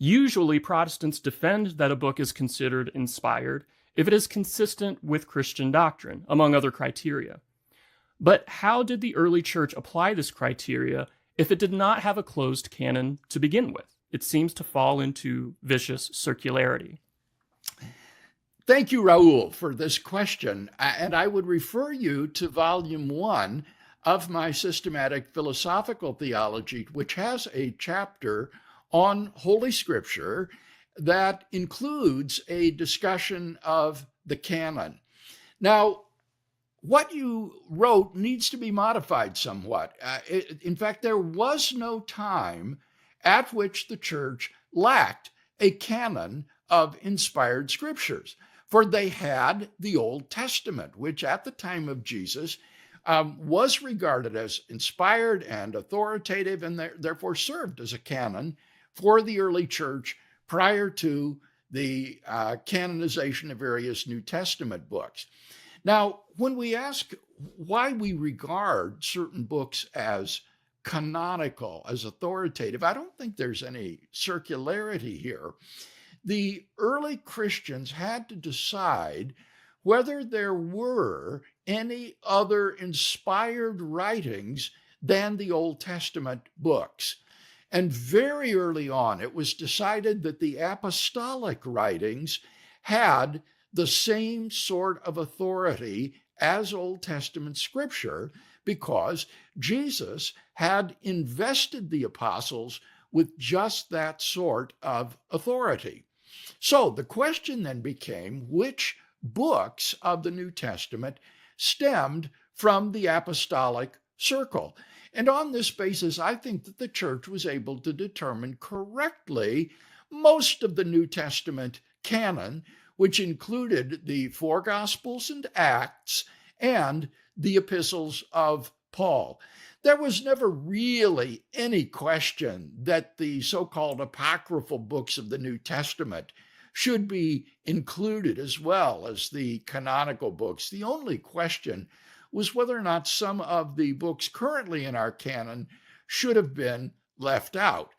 Usually, Protestants defend that a book is considered inspired if it is consistent with Christian doctrine, among other criteria. But how did the early church apply this criteria if it did not have a closed canon to begin with? It seems to fall into vicious circularity. Thank you, Raul, for this question. And I would refer you to Volume 1 of my Systematic Philosophical Theology, which has a chapter on Holy Scripture that includes a discussion of the canon. Now, what you wrote needs to be modified somewhat. In fact, there was no time at which the church lacked a canon of inspired scriptures, for they had the Old Testament, which at the time of Jesus was regarded as inspired and authoritative, and therefore served as a canon for the early church prior to the canonization of various New Testament books. Now, when we ask why we regard certain books as canonical, as authoritative, I don't think there's any circularity here. The early Christians had to decide whether there were any other inspired writings than the Old Testament books. And very early on, it was decided that the apostolic writings had the same sort of authority as Old Testament scripture, because Jesus had invested the apostles with just that sort of authority. So the question then became, which books of the New Testament stemmed from the apostolic circle? And on this basis, I think that the church was able to determine correctly most of the New Testament canon, which included the four Gospels and Acts and the epistles of Paul. There was never really any question that the so-called apocryphal books of the New Testament should be included as well as the canonical books. The only question was whether or not some of the books currently in our canon should have been left out.